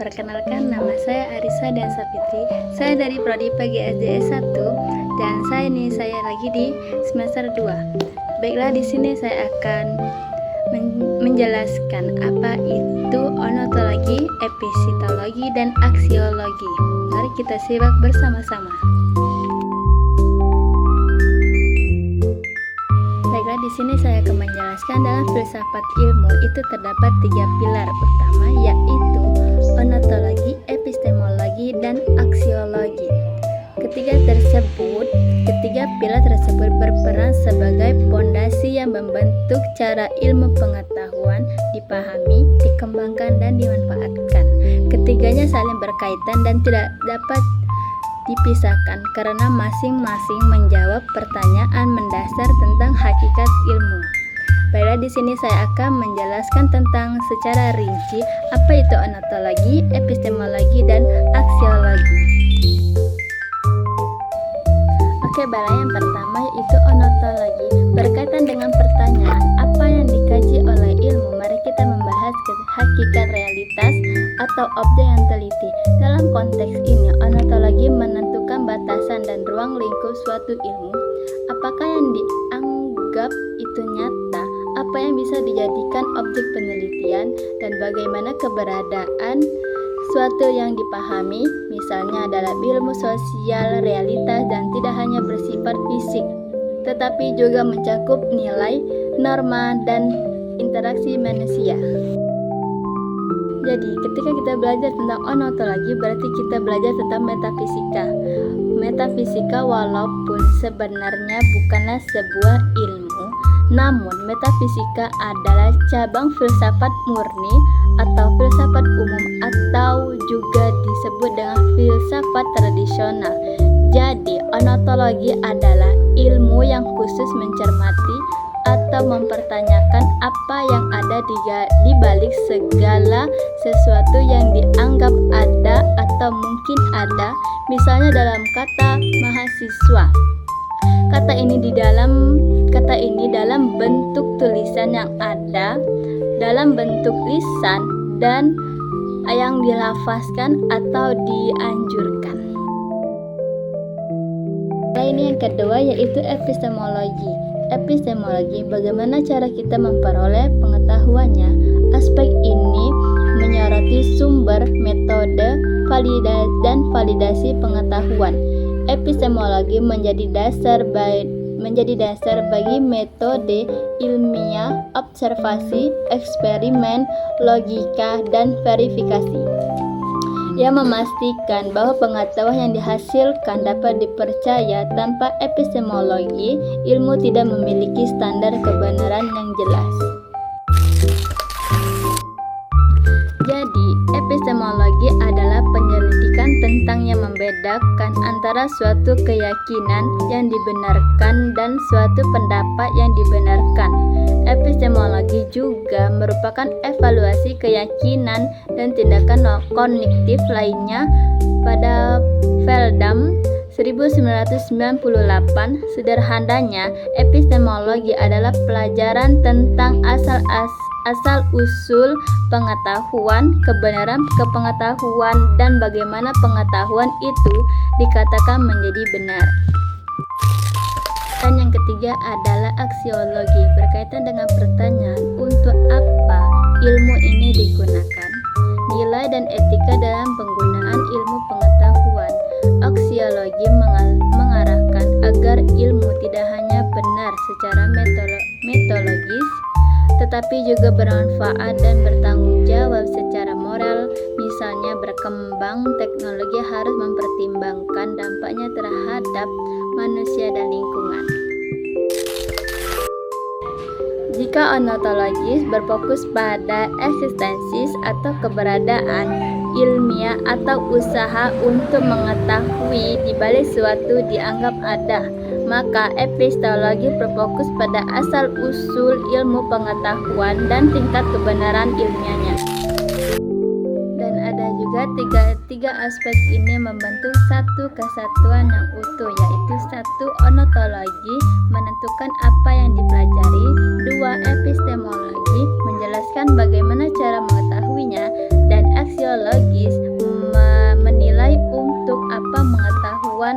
Perkenalkan, nama saya Arisa dan Sapitri. Saya dari Prodi PGSD S1 dan saya lagi di semester 2. Baiklah, di sini saya akan menjelaskan apa itu onotologi, epistemologi, dan aksiologi. Mari kita simak bersama-sama. Baiklah, di sini saya akan menjelaskan dalam filsafat ilmu itu terdapat 3 pilar utama, yaitu onotologi, epistemologi, dan aksiologi. Ketiga pilar tersebut berperan sebagai pondasi yang membentuk cara ilmu pengetahuan dipahami, dikembangkan, dan dimanfaatkan. Ketiganya saling berkaitan dan tidak dapat dipisahkan karena masing-masing menjawab pertanyaan mendasar tentang hakikat ilmu. Baiklah, di sini saya akan menjelaskan tentang secara rinci apa itu onotologi, epistemologi, dan aksiologi. Oke, baiklah, yang pertama yaitu onotologi. Berkaitan dengan pertanyaan apa yang dikaji oleh ilmu, mari kita membahas hakikat realitas atau objek yang teliti. Dalam konteks ini, onotologi menentukan batasan dan ruang lingkup suatu ilmu. Apakah yang dianggap itu nyata, apa yang bisa dijadikan objek penelitian, dan bagaimana keberadaan suatu yang dipahami, misalnya dalam ilmu sosial, realitas, dan tidak hanya bersifat fisik, tetapi juga mencakup nilai, norma, dan interaksi manusia. Jadi, ketika kita belajar tentang onotologi, berarti kita belajar tentang metafisika. Metafisika walaupun sebenarnya bukanlah sebuah ilmu, namun metafisika adalah cabang filsafat murni atau filsafat umum atau juga disebut dengan filsafat tradisional. Jadi, onotologi adalah ilmu yang khusus mencermati atau mempertanyakan apa yang ada di balik segala sesuatu yang dianggap ada atau mungkin ada. Misalnya dalam kata mahasiswa. Kata ini dalam bentuk tulisan yang ada, dalam bentuk lisan, dan yang dilafazkan atau dianjurkan. Nah, ini yang kedua yaitu epistemologi. Epistemologi, bagaimana cara kita memperoleh pengetahuannya. Aspek ini menyoroti sumber, metode, dan validasi pengetahuan. Epistemologi menjadi dasar bagi metode ilmiah, observasi, eksperimen, logika, dan verifikasi, yang memastikan bahwa pengetahuan yang dihasilkan dapat dipercaya. Tanpa epistemologi, ilmu tidak memiliki standar kebenaran yang jelas. Jadi, epistemologi adalah penyelidikan tentang yang membedakan antara suatu keyakinan yang dibenarkan dan suatu pendapat yang dibenarkan. Epistemologi juga merupakan evaluasi keyakinan dan tindakan kognitif lainnya. Pada Veldam 1998, sederhananya, epistemologi adalah pelajaran tentang asal-usul pengetahuan, kebenaran kepengetahuan, dan bagaimana pengetahuan itu dikatakan menjadi benar. Dan yang ketiga adalah aksiologi, berkaitan dengan pertanyaan untuk apa ilmu ini digunakan, nilai dan etika dalam penggunaan ilmu pengetahuan. Aksiologi mengarahkan agar ilmu tidak hanya benar secara metodologis, tetapi juga bermanfaat dan bertanggung jawab secara moral. Misalnya, berkembang teknologi harus mempertimbangkan dampaknya terhadap manusia dan lingkungan. Jika ontologis berfokus pada eksistensis atau keberadaan ilmiah atau usaha untuk mengetahui di balik suatu dianggap ada, maka epistemologi berfokus pada asal-usul ilmu pengetahuan dan tingkat kebenaran ilmiahnya. Dan ada juga tiga aspek ini membentuk satu kesatuan yang utuh, yaitu 1. Onotologi menentukan apa yang dipelajari, 2. Epistemologi menjelaskan bagaimana cara mengetahuinya, dan aksiologi biologis menilai untuk apa pengetahuan